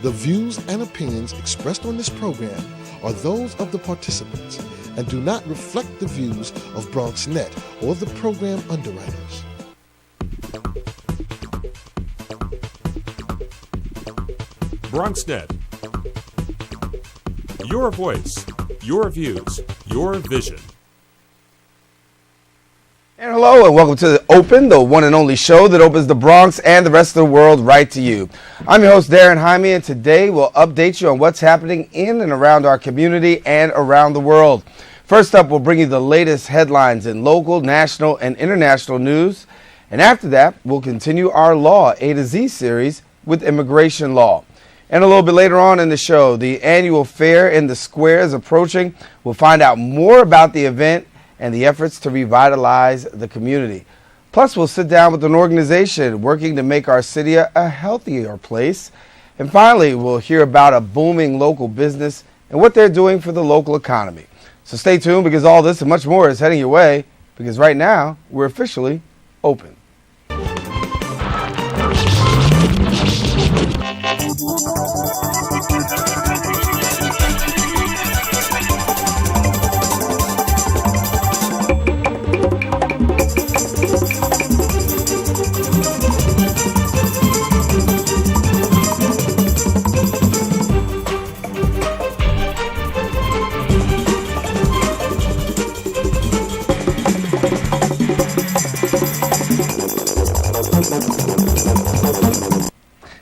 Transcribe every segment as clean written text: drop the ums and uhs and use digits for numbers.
The views and opinions expressed on this program are those of the participants and do not reflect the views of BronxNet or the program underwriters. BronxNet. Your voice, your views, your vision. And hello and welcome to Open, the one and only show that opens the Bronx and the rest of the world right to you. I'm your host, Darren Jaime, and today we'll update you on what's happening in and around our community and around the world. First up, we'll bring you the latest headlines in local, national, and international news. And after that, we'll continue our Law A to Z series with immigration law. And a little bit later on in the show, the annual fair in the square is approaching. We'll find out more about the event and the efforts to revitalize the community. Plus, we'll sit down with an organization working to make our city a healthier place. And finally, we'll hear about a booming local business and what they're doing for the local economy. So stay tuned, because all this and much more is heading your way, because right now, we're officially open.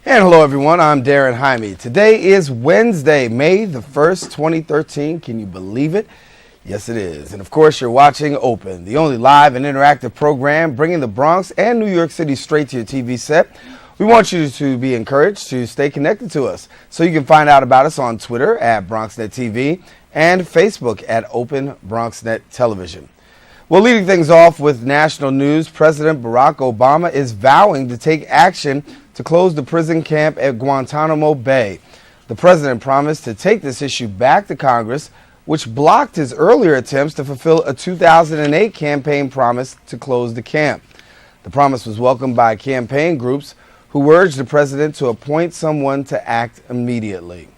And hello everyone, I'm Darren Jaime. Today is Wednesday, May the 1st, 2013. Can you believe it? Yes, it is. And of course, you're watching Open, the only live and interactive program bringing the Bronx and New York City straight to your TV set. We want you to be encouraged to stay connected to us. So you can find out about us on Twitter at BronxNet TV and Facebook at Open BronxNet Television. Well, leading things off with national news, President Barack Obama is vowing to take action to close the prison camp at Guantanamo Bay. The president promised to take this issue back to Congress, which blocked his earlier attempts to fulfill a 2008 campaign promise to close the camp. The promise was welcomed by campaign groups who urged the president to appoint someone to act immediately.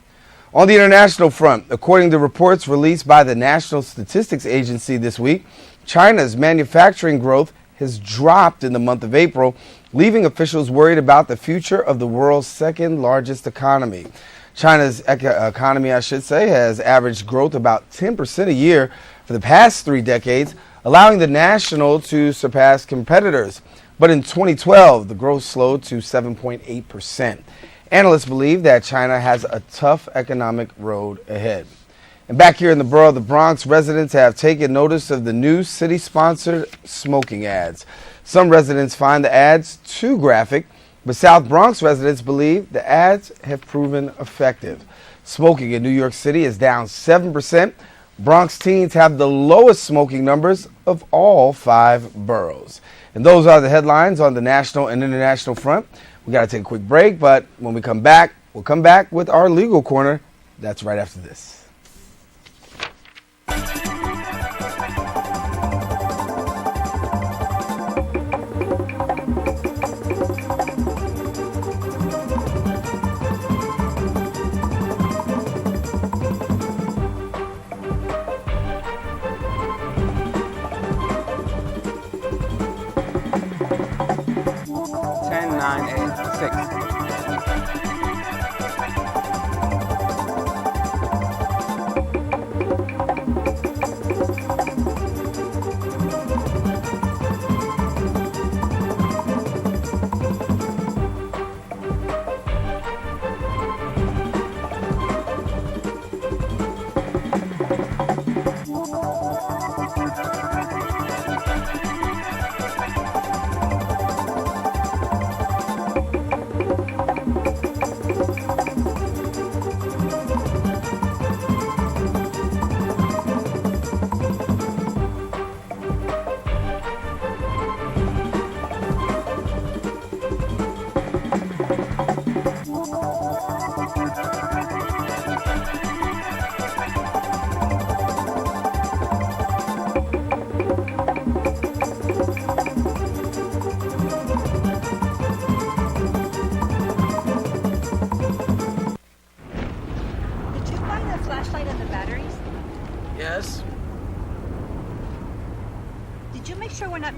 On the international front, according to reports released by the National Statistics Agency this week, China's manufacturing growth has dropped in the month of April, leaving officials worried about the future of the world's second largest economy. China's economy, has averaged growth about 10% a year for the past 3 decades, allowing the national to surpass competitors. But in 2012, the growth slowed to 7.8%. Analysts believe that China has a tough economic road ahead. And back here in the borough of the Bronx, residents have taken notice of the new city-sponsored smoking ads. Some residents find the ads too graphic, but South Bronx residents believe the ads have proven effective. Smoking in New York City is down 7%. Bronx teens have the lowest smoking numbers of all 5 boroughs. And those are the headlines on the national and international front. We got to take a quick break, but when we come back, we'll come back with our legal corner. That's right after this.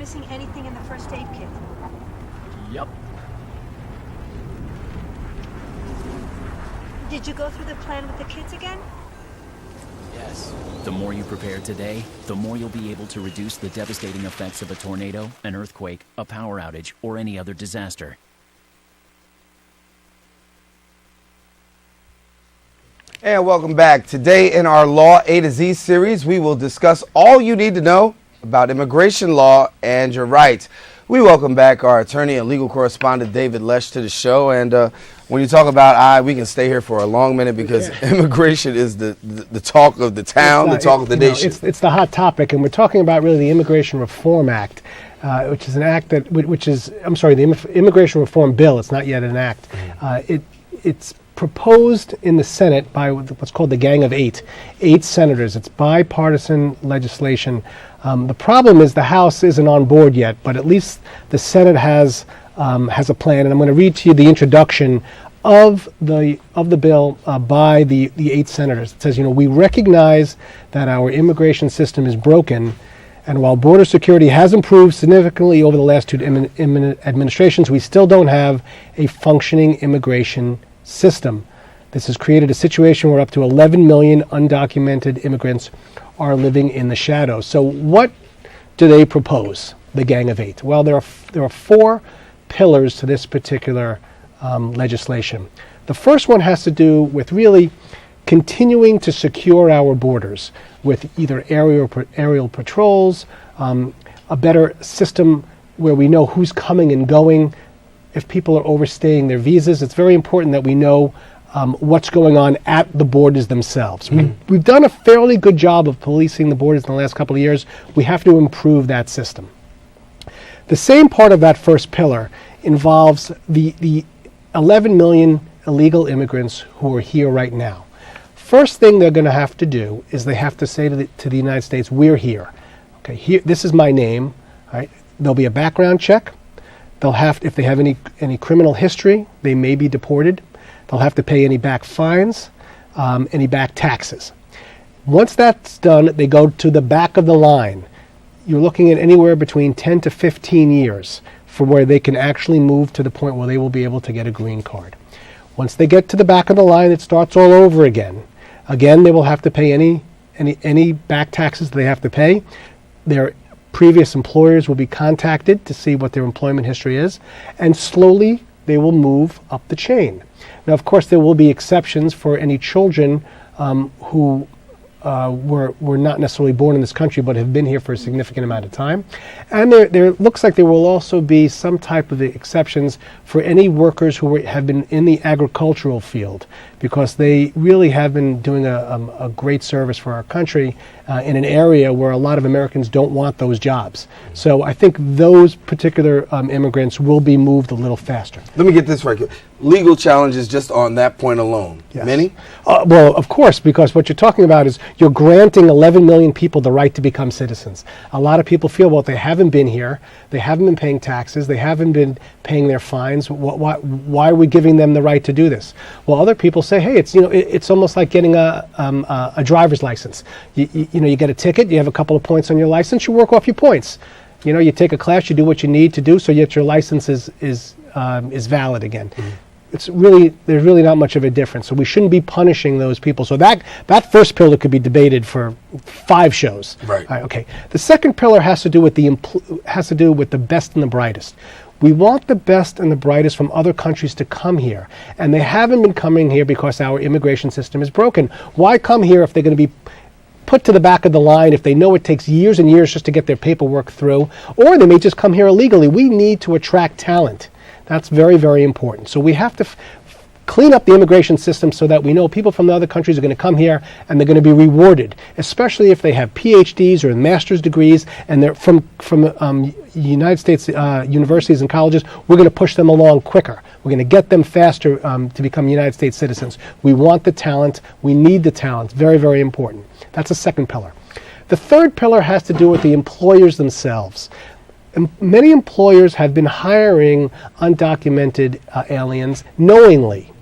missing anything in the first aid kit? Yep. Did you go through the plan with the kids again? Yes. The more you prepare today, the more you'll be able to reduce the devastating effects of a tornado, an earthquake, a power outage, or any other disaster. And welcome back. Today in our Law A to Z series, we will discuss all you need to know about immigration law and your rights. We welcome back our attorney and legal correspondent, David Lesh, to the show. And when you talk about we can stay here for a long minute because immigration is the talk of the town, the talk of the nation. It's the hot topic, and we're talking about really the Immigration Reform Act, which is an act that, the Immigration Reform Bill. It's not yet an act. It's proposed in the Senate by what's called the Gang of Eight senators. It's bipartisan legislation. The problem is the House isn't on board yet, but at least the Senate has a plan. And I'm going to read to you the introduction of the bill by the 8 senators. It says, we recognize that our immigration system is broken, and while border security has improved significantly over the last 2 administrations, we still don't have a functioning immigration system. This has created a situation where up to 11 million undocumented immigrants are living in the shadows. So what do they propose, the Gang of Eight? Well, there are 4 pillars to this particular legislation. The first one has to do with really continuing to secure our borders with either aerial patrols, a better system where we know who's coming and going. If people are overstaying their visas, it's very important that we know what's going on at the borders themselves. We've done a fairly good job of policing the borders in the last couple of years. We have to improve that system. The same part of that first pillar involves the 11 million illegal immigrants who are here right now. First thing they're going to have to do is they have to say to the United States, we're here. Okay, here, this is my name. All right. There'll be a background check. They'll have to, if they have any criminal history, they may be deported. They'll have to pay any back fines, any back taxes. Once that's done, they go to the back of the line. You're looking at anywhere between 10 to 15 years for where they can actually move to the point where they will be able to get a green card. Once they get to the back of the line, it starts all over again. Again, they will have to pay any back taxes they have to pay. Their previous employers will be contacted to see what their employment history is, and slowly they will move up the chain. Now, of course, there will be exceptions for any children who were not necessarily born in this country but have been here for a significant amount of time. And there looks like there will also be some type of exceptions for any workers who have been in the agricultural field, because they really have been doing a great service for our country in an area where a lot of Americans don't want those jobs. So I think those particular immigrants will be moved a little faster. Let me get this right. Legal challenges just on that point alone. Yes. Many? Well, of course, because what you're talking about is you're granting 11 million people the right to become citizens. A lot of people feel, well, they haven't been here, they haven't been paying taxes, they haven't been paying their fines. Why are we giving them the right to do this? Well, other people say, hey, it's almost like getting a driver's license. You get a ticket, you have a couple of points on your license, you work off your points. You take a class, you do what you need to do, so yet your license is valid again. Mm-hmm. There's really not much of a difference. So we shouldn't be punishing those people. So that first pillar could be debated for 5 shows. Right. Okay. The second pillar has to do with the best and the brightest. We want the best and the brightest from other countries to come here, and they haven't been coming here because our immigration system is broken. Why come here if they're going to be put to the back of the line, if they know it takes years and years just to get their paperwork through, or they may just come here illegally? We need to attract talent. That's very, very important. So we have to clean up the immigration system so that we know people from the other countries are going to come here and they're going to be rewarded, especially if they have PhDs or master's degrees and they're from United States universities and colleges. We're going to push them along quicker. We're going to get them faster to become United States citizens. We want the talent. We need the talent. Very, very important. That's the second pillar. The third pillar has to do with the employers themselves. Many employers have been hiring undocumented aliens knowingly,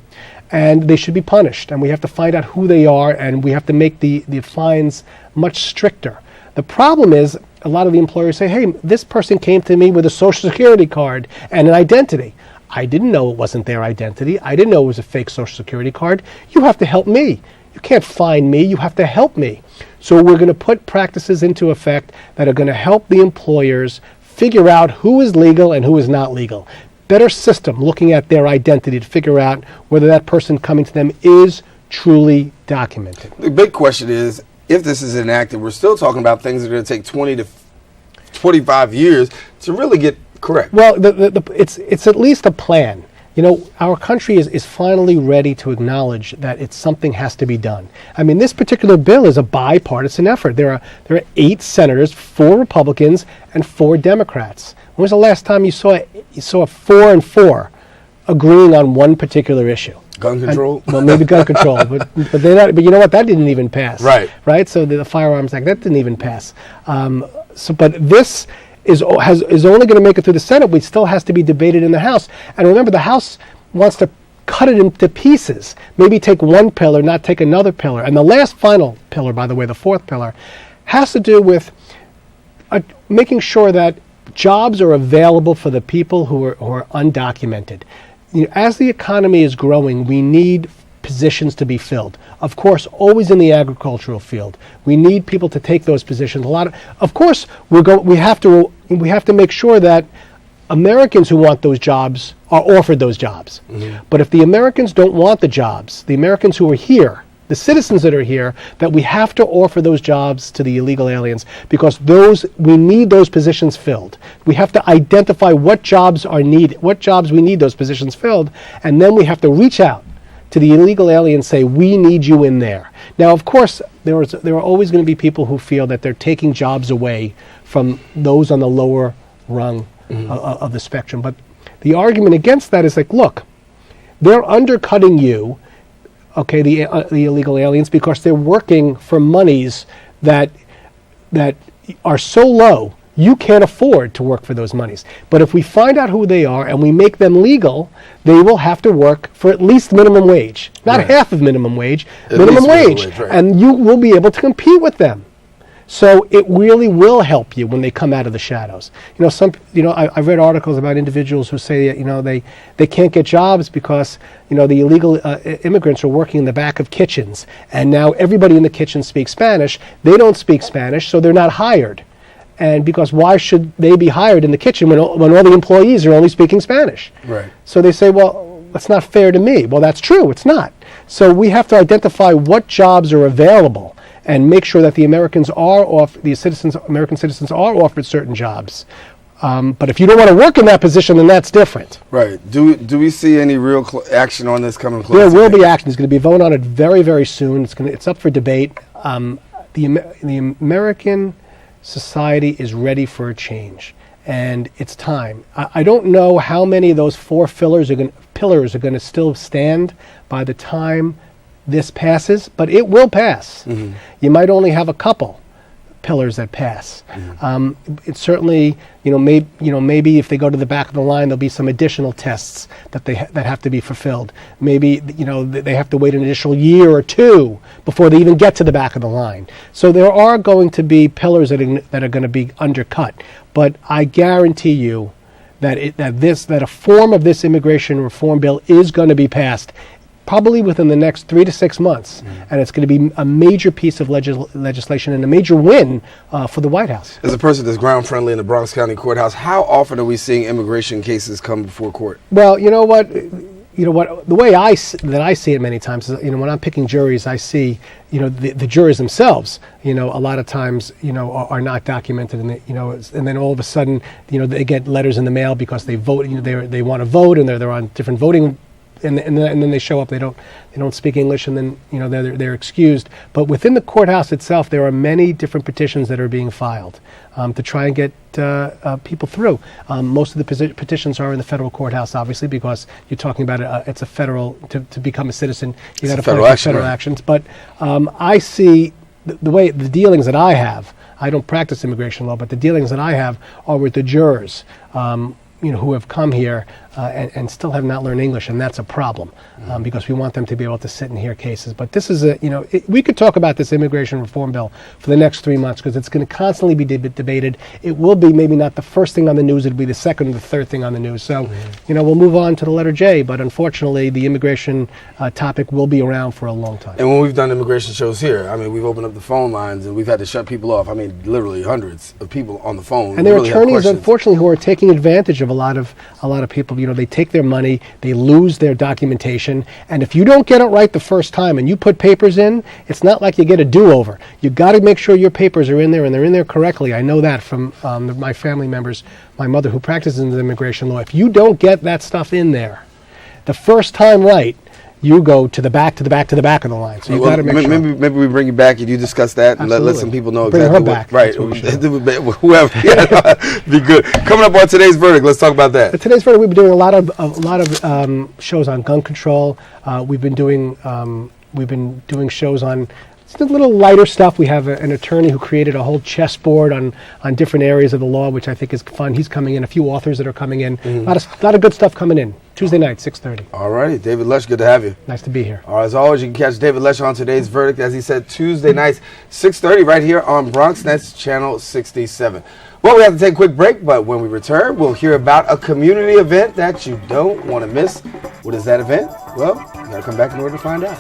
and they should be punished. And we have to find out who they are, and we have to make the fines much stricter. The problem is a lot of the employers say, hey, this person came to me with a social security card and an identity. I didn't know it wasn't their identity. I didn't know it was a fake social security card. You have to help me. You can't find me. You have to help me. So we're going to put practices into effect that are going to help the employers figure out who is legal and who is not legal. Better system looking at their identity to figure out whether that person coming to them is truly documented. The big question is, if this is enacted, we're still talking about things that are going to take 20 to 25 years to really get correct. Well, it's at least a plan. You know, our country is finally ready to acknowledge that something has to be done. I mean, this particular bill is a bipartisan effort. There are 8 senators, 4 Republicans, and 4 Democrats. When was the last time you saw 4 and 4 agreeing on one particular issue? Gun control? Well, maybe gun control, but you know what? That didn't even pass. Right. So the Firearms Act, that didn't even pass. But this is only going to make it through the Senate. It still has to be debated in the House. And remember, the House wants to cut it into pieces. Maybe take one pillar, not take another pillar. And the last final pillar, by the way, the 4th pillar, has to do with making sure that jobs are available for the people who are undocumented. You know, as the economy is growing, we need positions to be filled. Of course, always in the agricultural field. We need people to take those positions. Of course, we have to make sure that Americans who want those jobs are offered those jobs. Mm-hmm. But if the Americans don't want the jobs, the Americans who are here, the citizens that are here, that we have to offer those jobs to the illegal aliens, because we need those positions filled. We have to identify what jobs we need those positions filled, and then we have to reach out to the illegal aliens, say, we need you in there. Now, of course, there are always going to be people who feel that they're taking jobs away from those on the lower rung of the spectrum. But the argument against that is like, look, they're undercutting you, okay, the illegal aliens, because they're working for monies that are so low you can't afford to work for those monies. But if we find out who they are and we make them legal, they will have to work for at least minimum wage, not half of minimum wage, minimum wage, right. And you will be able to compete with them. So it really will help you when they come out of the shadows. I've read articles about individuals who say that, they can't get jobs because, the illegal immigrants are working in the back of kitchens. And now everybody in the kitchen speaks Spanish. They don't speak Spanish, so they're not hired. And because why should they be hired in the kitchen when all the employees are only speaking Spanish? Right. So they say, well, that's not fair to me. Well, that's true. It's not. So we have to identify what jobs are available and make sure that the American citizens are offered certain jobs. But if you don't want to work in that position, then that's different. Right. Do we see any real action on this coming close? There will be action. There's going to be a vote on it very, very soon. It's up for debate. The American society is ready for a change, and it's time. I don't know how many of those 4 pillars are going to still stand by the time this passes, but it will pass. Mm-hmm. You might only have a couple pillars that pass. Mm-hmm. It's certainly, maybe if they go to the back of the line, there'll be some additional tests that have to be fulfilled. Maybe, they have to wait an additional year or 2 before they even get to the back of the line. So there are going to be pillars that are going to be undercut. But I guarantee you that a form of this immigration reform bill is going to be passed, probably within the next 3 to 6 months, and it's going to be a major piece of legislation and a major win for the White House. As a person that's ground friendly in the Bronx County Courthouse, how often are we seeing immigration cases come before court? Well, you know what? The way I see it many times is, when I'm picking juries, I see, the jurors themselves, a lot of times, are not documented, and and then all of a sudden, they get letters in the mail because they vote, they want to vote, and they're on different voting. And then they show up. They don't speak English, and then they're excused. But within the courthouse itself, there are many different petitions that are being filed to try and get people through. Most of the petitions are in the federal courthouse, obviously, because you're talking about it's a federal to become a citizen. You got to apply for federal actions. But I see the dealings that I have. I don't practice immigration law, but the dealings that I have are with the jurors. who have come here and still have not learned English, and that's a problem because we want them to be able to sit and hear cases. But this is we could talk about this immigration reform bill for the next 3 months because it's going to constantly be debated. It will be maybe not the first thing on the news; it'll be the second or the third thing on the news. So, we'll move on to the letter J. But unfortunately, the immigration topic will be around for a long time. And when we've done immigration shows here, I mean, we've opened up the phone lines and we've had to shut people off. I mean, literally hundreds of people on the phone. And there are really have attorneys, questions. unfortunately, who are taking advantage of a lot of people. They take their money, they lose their documentation, and if you don't get it right the first time and you put papers in, it's not like you get a do-over. You got to make sure your papers are in there and they're in there correctly. I know that from my family members, my mother who practices in immigration law. If you don't get that stuff in there the first time right, you go to the back of the line. So you got to make sure. Maybe we bring you back and you discuss that and let some people know Bring exactly her back. Right. That's what we should. Whoever. Yeah, be good. Coming up on today's verdict, let's talk about that. But today's verdict, we've been doing a lot of shows on gun control. We've been doing shows on a little lighter stuff. We have an attorney who created a whole chessboard on different areas of the law, which I think is fun. He's coming in. A few authors that are coming in. A lot of good stuff coming in. Tuesday night, 6:30. All righty. David Lesh, good to have you. Nice to be here. As always, you can catch David Lesh on today's verdict, as he said, Tuesday nights, 6:30, right here on BronxNet's Channel 67. Well, we have to take a quick break, but when we return, we'll hear about a community event that you don't want to miss. What is that event? Well, you got to come back in order to find out.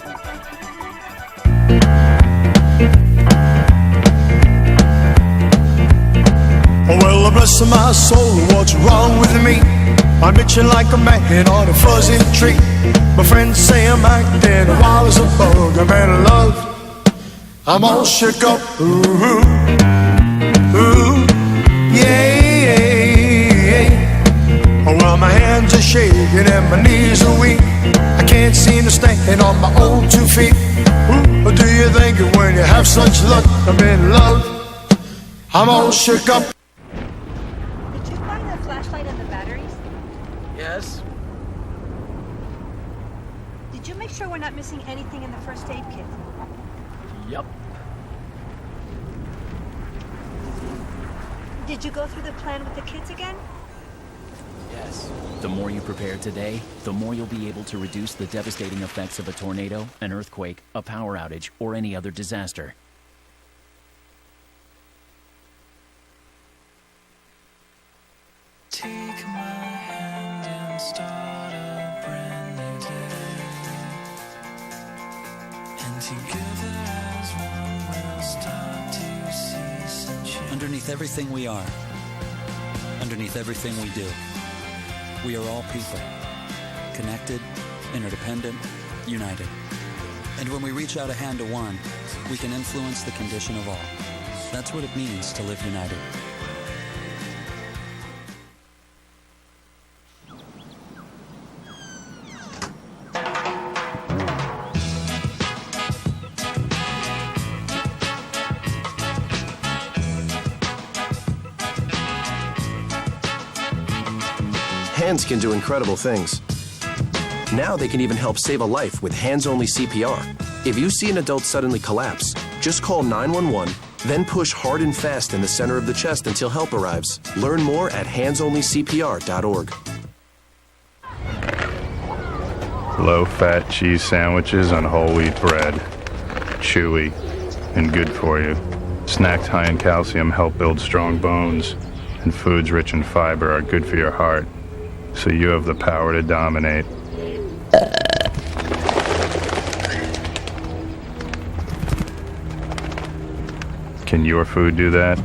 Well, bless my soul, what's wrong with me? I'm itching like a man on a fuzzy tree. My friends say I'm acting wild as a bug. I'm in love, I'm all shook up. Ooh, ooh, yeah, yeah. Oh, well, my hands are shaking and my knees are weak. I can't seem to stand on my own 2 feet. Ooh, do you think when you have such luck, I'm in love, I'm all shook up. Did you find the flashlight and the batteries? Yes? Did you make sure we're not missing anything in the first aid kit? Yup. Did you go through the plan with the kids again? Yes. The more you prepare today, the more you'll be able to reduce the devastating effects of a tornado, an earthquake, a power outage, or any other disaster. Take my hand and start a brand new day. And together as one we'll start to see some change. Underneath everything we are, underneath everything we do, we are all people, connected, interdependent, united. And when we reach out a hand to one, we can influence the condition of all. That's what it means to live united. Hands can do incredible things. Now they can even help save a life with hands-only CPR. If you see an adult suddenly collapse, just call 911, then push hard and fast in the center of the chest until help arrives. Learn more at handsonlycpr.org. Low-fat cheese sandwiches on whole wheat bread. Chewy and good for you. Snacks high in calcium help build strong bones, and foods rich in fiber are good for your heart. So you have the power to dominate. Can your food do that?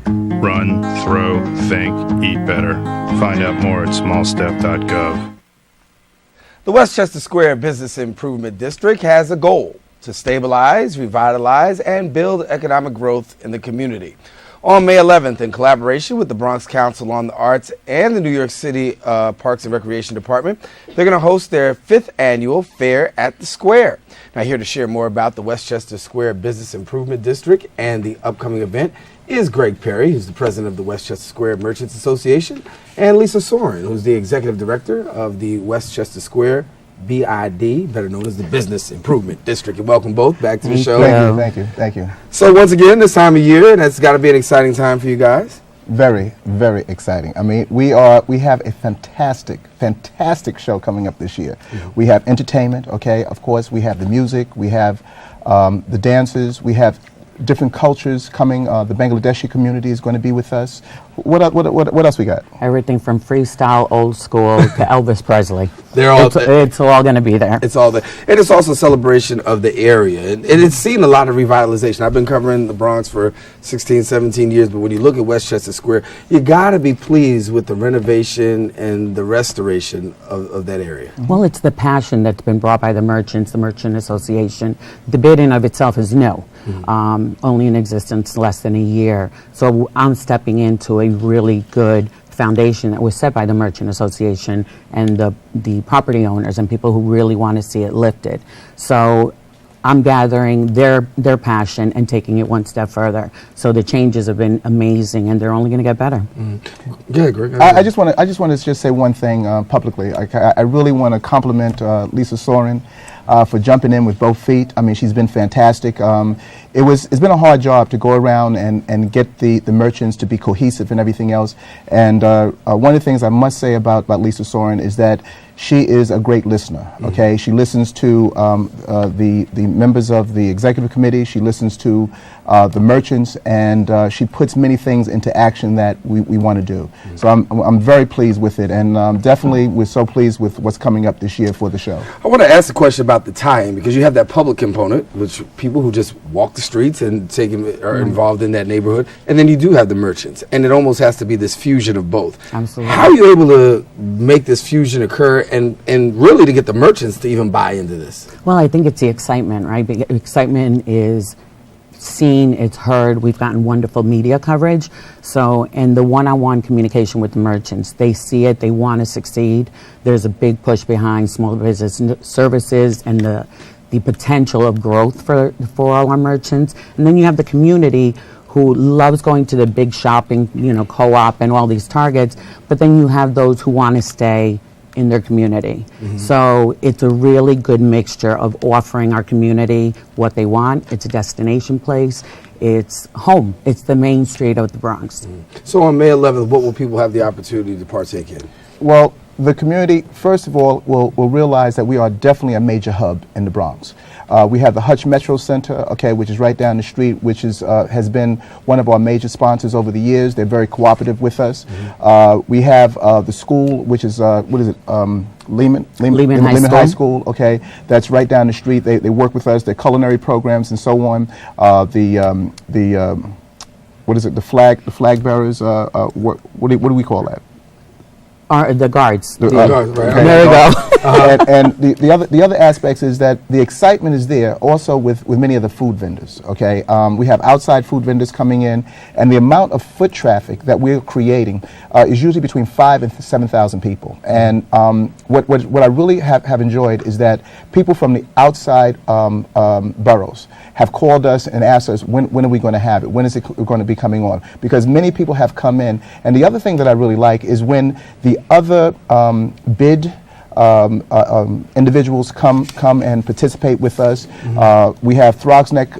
Run, throw, think, eat better. Find out more at smallstep.gov. The Westchester Square Business Improvement District has a goal to stabilize, revitalize, and build economic growth in the community. On May 11th, in collaboration with the Bronx Council on the Arts and the New York City Parks and Recreation Department, they're going to host their 5th annual Fair at the Square. Now, here to share more about the Westchester Square Business Improvement District and the upcoming event is Greg Perry, who's the president of the Westchester Square Merchants Association, and Lisa Soren, who's the executive director of the Westchester Square BID, better known as the Business Improvement District. And welcome both back to the show. Thank you. So once again, this time of year, that's got to be an exciting time for you guys. Very, very exciting. I mean, we have a fantastic show coming up this year. We have entertainment, okay? Of course, we have the music, we have the dancers, we have different cultures coming. The Bangladeshi community is going to be with us. What else we got? Everything from freestyle, old school to Elvis Presley. They're all it's all going to be there. It's all there. And it's also a celebration of the area. And it's seen a lot of revitalization. I've been covering the Bronx for 16, 17 years, but when you look at Westchester Square, you got to be pleased with the renovation and the restoration of that area. Well, it's the passion that's been brought by the merchants, the Merchant Association. The bid in of itself is new, only in existence less than a year. So I'm stepping into a really good foundation that was set by the Merchant Association and the property owners and people who really want to see it lifted. So I'm gathering their passion and taking it one step further. So the changes have been amazing, and they're only going to get better. Yeah, Greg. I just want to just say one thing publicly. I really want to compliment Lisa Soren for jumping in with both feet. I mean, she's been fantastic. It's been a hard job to go around and get the merchants to be cohesive and everything else. And one of the things I must say about Lisa Soren is that she is a great listener. Okay, she listens to the members of the executive committee. She listens to the merchants, and she puts many things into action that we want to do. So I'm very pleased with it, and definitely we're so pleased with what's coming up this year for the show. I want to ask a question about the tie-in, because you have that public component, which people who just walk the streets and are involved in that neighborhood, and then you do have the merchants, and it almost has to be this fusion of both. Absolutely. How are you able to make this fusion occur and really to get the merchants to even buy into this? Well, I think it's the excitement, right? The excitement is seen, it's heard. We've gotten wonderful media coverage. So, and the one-on-one communication with the merchants, they see it, they want to succeed. There's a big push behind small business services and the potential of growth for all our merchants. And then you have the community who loves going to the big shopping, co-op and all these Targets, but then you have those who want to stay in their community. So it's a really good mixture of offering our community what they want. It's a destination place. It's home. It's the main street of the Bronx. So on May 11th, what will people have the opportunity to partake in? Well, the community, first of all, will realize that we are definitely a major hub in the Bronx. We have the Hutch Metro Center, okay, which is right down the street, which has been one of our major sponsors over the years. They're very cooperative with us. We have the school, which is, Lehman High School, okay, that's right down the street. They work with us, their culinary programs and so on. What is it, the flag bearers, what do we call that? The guards. There you go. And the other aspects is that the excitement is there also with many of the food vendors. Okay, we have outside food vendors coming in, and the amount of foot traffic that we're creating is usually between 5,000 and 7,000 people. And what I really have enjoyed is that people from the outside boroughs have called us and asked us when are we going to have it? When is it going to be coming on? Because many people have come in, and the other thing that I really like is when the other bid individuals come and participate with us. We have Throgs Neck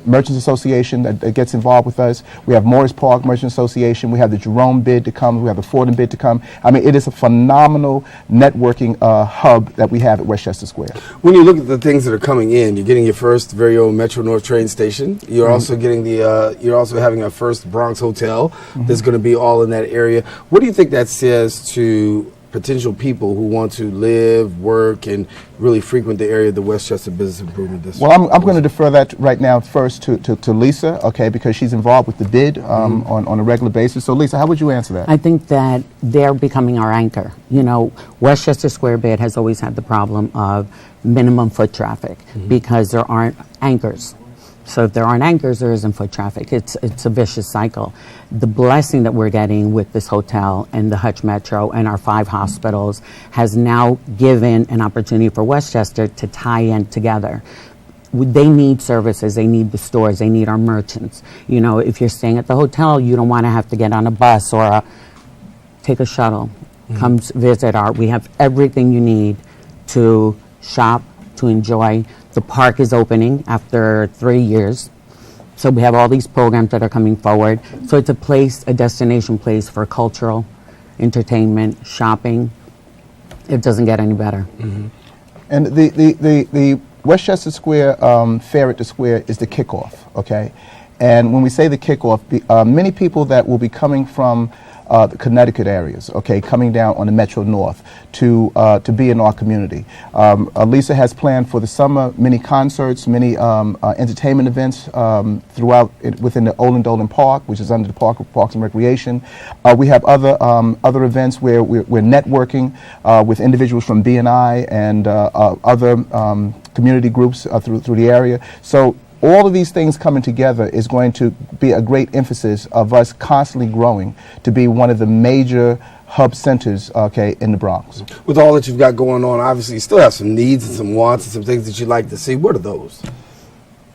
Merchants Association that gets involved with us. We have Morris Park Merchant Association. We have the Jerome bid to come. We have the Fordham bid to come. I mean, it is a phenomenal networking hub that we have at Westchester Square. When you look at the things that are coming in, you're getting your first very own Metro North train station. You're also getting you're also having a first Bronx hotel that's going to be all in that area. What do you think that says to potential people who want to live, work, and really frequent the area of the Westchester Business Improvement District? Well, I'm going to defer that right now first to Lisa, okay, because she's involved with the bid on a regular basis. So, Lisa, how would you answer that? I think that they're becoming our anchor. Westchester Square bid has always had the problem of minimum foot traffic because there aren't anchors. So if there aren't anchors, there isn't foot traffic. It's a vicious cycle. The blessing that we're getting with this hotel and the Hutch Metro and our 5 hospitals has now given an opportunity for Westchester to tie in together. They need services, they need the stores, they need our merchants. If you're staying at the hotel, you don't want to have to get on a bus or take a shuttle. Come visit we have everything you need to shop, to enjoy. The park is opening after 3 years. So we have all these programs that are coming forward. So it's a place, a destination place for cultural, entertainment, shopping. It doesn't get any better. And the Westchester Square Fair at the Square is the kickoff, okay? And when we say the kickoff, many people that will be coming from the Connecticut areas, okay, coming down on the Metro North to be in our community. Lisa has planned for the summer many concerts, many entertainment events throughout within the Olin Dolan Park, which is under the Parks and Recreation. We have other events where we're networking with individuals from BNI and other community groups through the area. So all of these things coming together is going to be a great emphasis of us constantly growing to be one of the major hub centers, okay, in the Bronx. With all that you've got going on, obviously you still have some needs and some wants and some things that you'd like to see. What are those?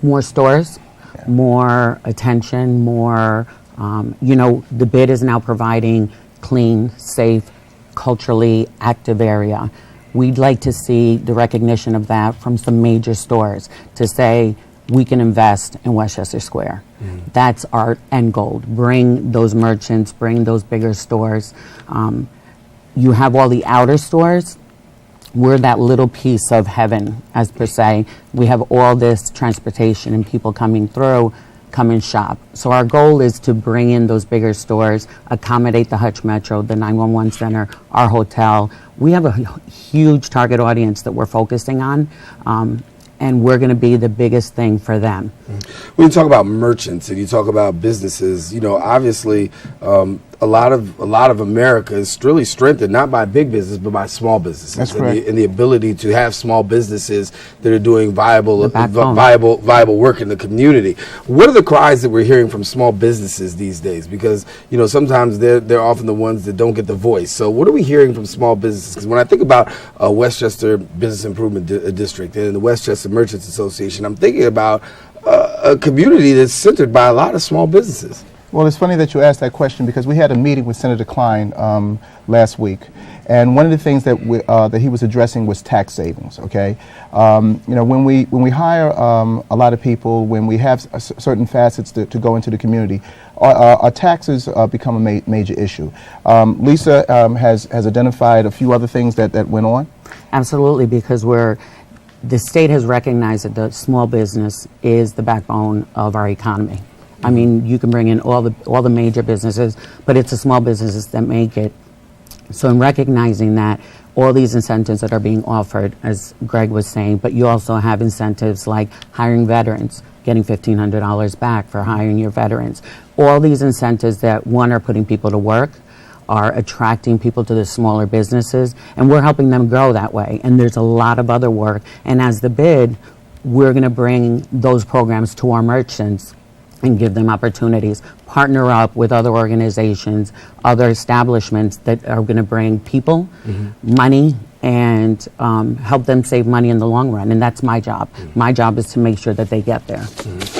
More stores, more attention, more, the bid is now providing clean, safe, culturally active area. We'd like to see the recognition of that from some major stores to say, we can invest in Westchester Square. That's our end goal. Bring those merchants, bring those bigger stores. You have all the outer stores. We're that little piece of heaven, as per se. We have all this transportation and people coming through, come and shop. So our goal is to bring in those bigger stores, accommodate the Hutch Metro, the 911 Center, our hotel. We have a huge target audience that we're focusing on. And we're going to be the biggest thing for them. When you talk about merchants and you talk about businesses, obviously a lot of America is really strengthened not by big business but by small businesses. That's correct. And the ability to have small businesses that are doing viable work in the community. What are the cries that we're hearing from small businesses these days? Because sometimes they're often the ones that don't get the voice. So what are we hearing from small businesses? Because when I think about Westchester Business Improvement District and the Westchester Merchants Association, I'm thinking about a community that's centered by a lot of small businesses. Well, it's funny that you asked that question because we had a meeting with Senator Klein last week, and one of the things that that he was addressing was tax savings. Okay, when we hire a lot of people, when we have certain facets to go into the community, our taxes become a major issue. Lisa has identified a few other things that went on. Absolutely, because the state has recognized that the small business is the backbone of our economy. I mean, you can bring in all the major businesses, but it's the small businesses that make it. So in recognizing that, all these incentives that are being offered, as Greg was saying, but you also have incentives like hiring veterans, getting $1,500 back for hiring your veterans. All these incentives that, one, are putting people to work, are attracting people to the smaller businesses, and we're helping them grow that way. And there's a lot of other work. And as the bid, we're going to bring those programs to our merchants and give them opportunities, partner up with other organizations, other establishments that are going to bring people, money, and help them save money in the long run. And that's my job. My job is to make sure that they get there.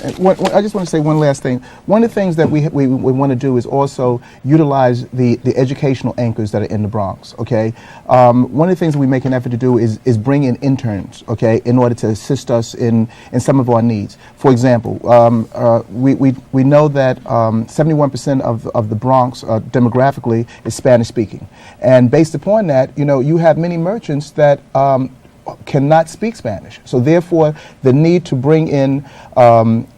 I just want to say one last thing. One of the things that we want to do is also utilize the educational anchors that are in the Bronx, okay? One of the things that we make an effort to do is bring in interns, okay, in order to assist us in some of our needs. For example, we know that 71% of the Bronx demographically is Spanish speaking. And based upon that, you have many merchants that cannot speak Spanish. So therefore, the need to bring in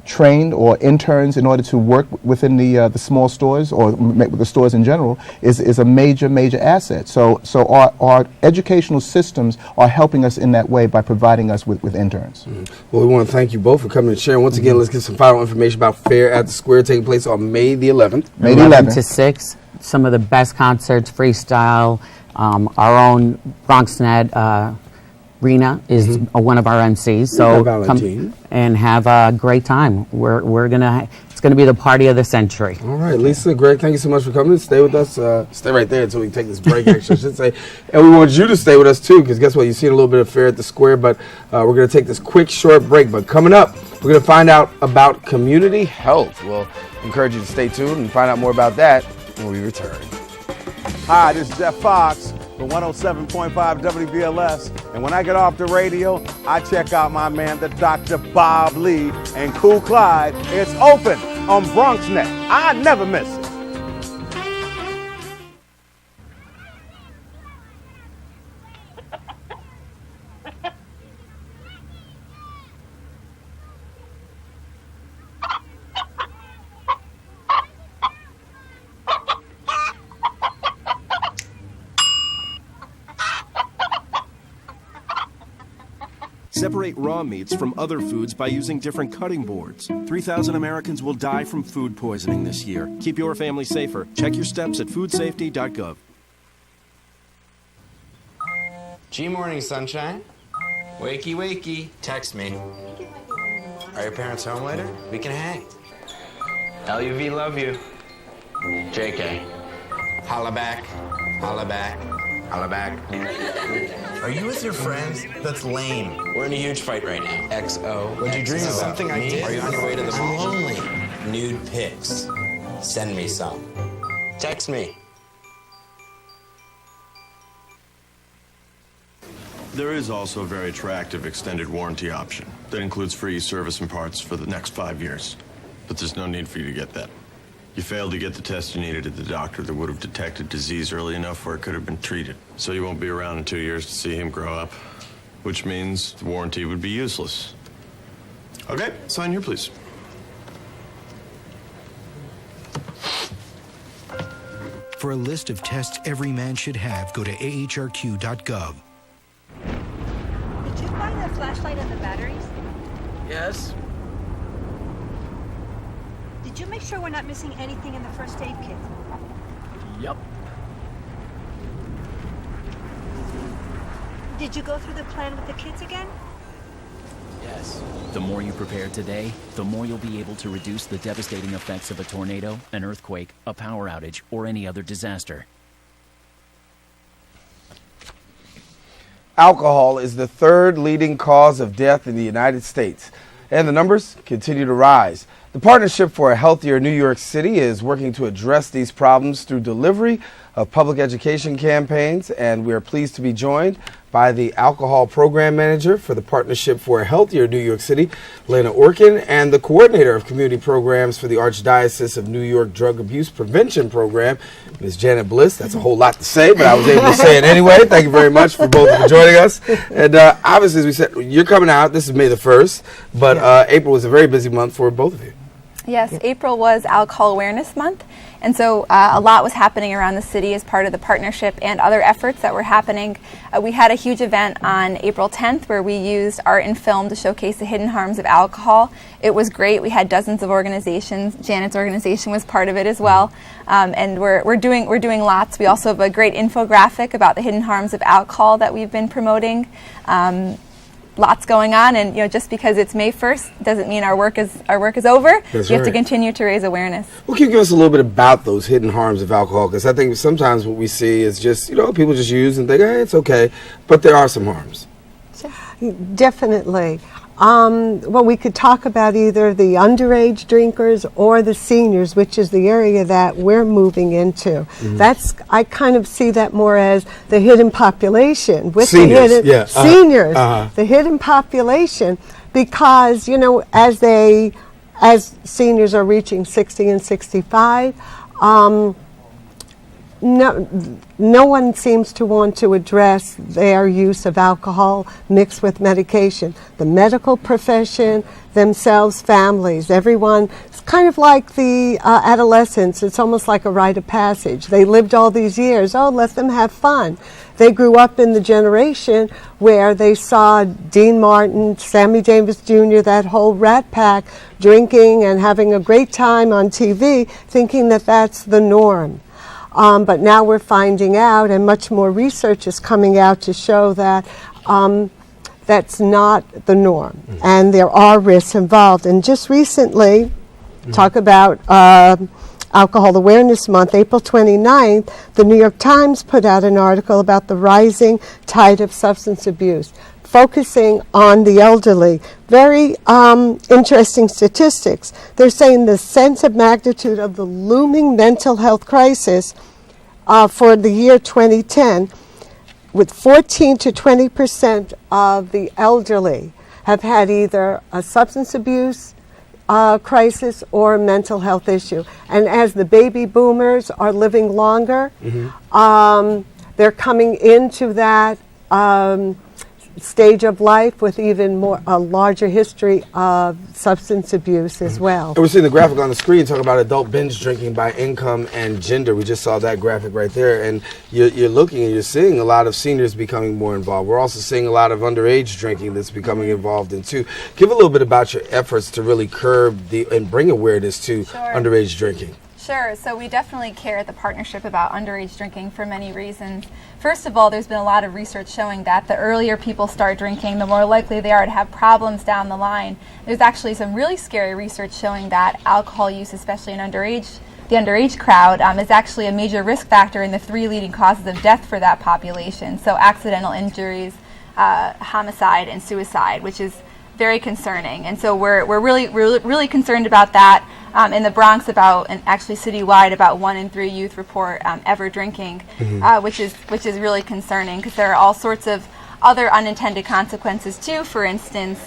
trained or interns in order to work within the small stores or the stores in general is a major asset. So our educational systems are helping us in that way by providing us with interns. Well, we want to thank you both for coming and sharing. Once again, let's get some final information about Fair at the Square taking place on May the 11th. May the 11th. to 6, some of the best concerts, freestyle. Our own BronxNet Rena is one of our MCs, so come and have a great time. It's gonna be the party of the century. All right, Lisa, Greg, thank you so much for coming. Stay with us. Stay right there until we take this break. Actually, I should say, and we want you to stay with us too, because guess what? You've seen a little bit of Fair at the Square, but we're gonna take this quick, short break. But coming up, we're gonna find out about community health. We'll encourage you to stay tuned and find out more about that when we return. Hi, this is Jeff Fox. for 107.5 WBLS. And when I get off the radio, I check out my man, the Dr. Bob Lee and Cool Clyde. It's open on BronxNet. I never miss it. Separate raw meats from other foods by using different cutting boards. 3,000 Americans will die from food poisoning this year. Keep your family safer. Check your steps at foodsafety.gov. G-Morning, sunshine. Wakey, wakey. Text me. Are your parents home later? We can hang. LUV, love you. JK. Holla back. Holla back. Holla back. Are you with your friends? That's lame. We're in a huge fight right now. XO. What'd you dream about? Something I did. Are you on your way to the mall? I'm lonely. Nude pics. Send me some. Text me. There is also a very attractive extended warranty option that includes free service and parts for the next 5 years. But there's no need for you to get that. You failed to get the test you needed at the doctor that would have detected disease early enough where it could have been treated. So you won't be around in 2 years to see him grow up, which means the warranty would be useless. Okay, sign here, please. For a list of tests every man should have, go to ahrq.gov. Did you find the flashlight and the batteries? Yes. Did you make sure we're not missing anything in the first aid kit? Yep. Did you go through the plan with the kids again? Yes. The more you prepare today, the more you'll be able to reduce the devastating effects of a tornado, an earthquake, a power outage, or any other disaster. Alcohol is the third leading cause of death in the United States, and the numbers continue to rise. The Partnership for a Healthier New York City is working to address these problems through delivery of public education campaigns, and we are pleased to be joined by the Alcohol Program Manager for the Partnership for a Healthier New York City, Lena Orkin, and the Coordinator of Community Programs for the Archdiocese of New York Drug Abuse Prevention Program, Ms. Janet Bliss. That's a whole lot to say, but I was able to say it anyway. Thank you very much for both of you joining us. And obviously, as we said, you're coming out. This is May the 1st, but April was a very busy month for both of you. Yes, April was Alcohol Awareness Month, and so a lot was happening around the city as part of the partnership and other efforts that were happening. We had a huge event on April 10th where we used art and film to showcase the hidden harms of alcohol. It was great. We had dozens of organizations. Janet's organization was part of it as well, and we're doing lots. We also have a great infographic about the hidden harms of alcohol that we've been promoting. Lots going on, and just because it's May 1st doesn't mean our work is over. That's we have to right. continue to raise awareness. Well, can you give us a little bit about those hidden harms of alcohol? Because I think sometimes what we see is just, people just use and think, hey, it's okay, but there are some harms. Definitely. Well, we could talk about either the underage drinkers or the seniors, which is the area that we're moving into. Mm-hmm. I kind of see that more as the hidden population with Seniors, the hidden yeah. seniors, the hidden population, because as seniors are reaching 60 and 65. No one seems to want to address their use of alcohol mixed with medication. The medical profession, themselves, families, everyone. It's kind of like the adolescents. It's almost like a rite of passage. They lived all these years. Oh, let them have fun. They grew up in the generation where they saw Dean Martin, Sammy Davis Jr., that whole Rat Pack, drinking and having a great time on TV, thinking that that's the norm. But now we're finding out, and much more research is coming out to show that that's not the norm, and there are risks involved. And just recently, talk about Alcohol Awareness Month, April 29th, the New York Times put out an article about the rising tide of substance abuse, focusing on the elderly. Very interesting statistics. They're saying the sense of magnitude of the looming mental health crisis for the year 2010 with 14 to 20% of the elderly have had either a substance abuse crisis or a mental health issue. And as the baby boomers are living longer, they're coming into that stage of life with even more a larger history of substance abuse as well. And we're seeing the graphic on the screen talking about adult binge drinking by income and gender. We just saw that graphic right there, and you're looking and you're seeing a lot of seniors becoming more involved. We're also seeing a lot of underage drinking that's becoming involved in too. Give a little bit about your efforts to really curb and bring awareness to underage drinking. Sure. So we definitely care at the partnership about underage drinking for many reasons. First of all, there's been a lot of research showing that the earlier people start drinking, the more likely they are to have problems down the line. There's actually some really scary research showing that alcohol use, especially in the underage crowd, is actually a major risk factor in the 3 leading causes of death for that population. So accidental injuries, homicide, and suicide, which is very concerning. And so we're really concerned about that. In the Bronx, and actually citywide, about 1 in 3 youth report ever drinking, which is really concerning because there are all sorts of other unintended consequences too. For instance,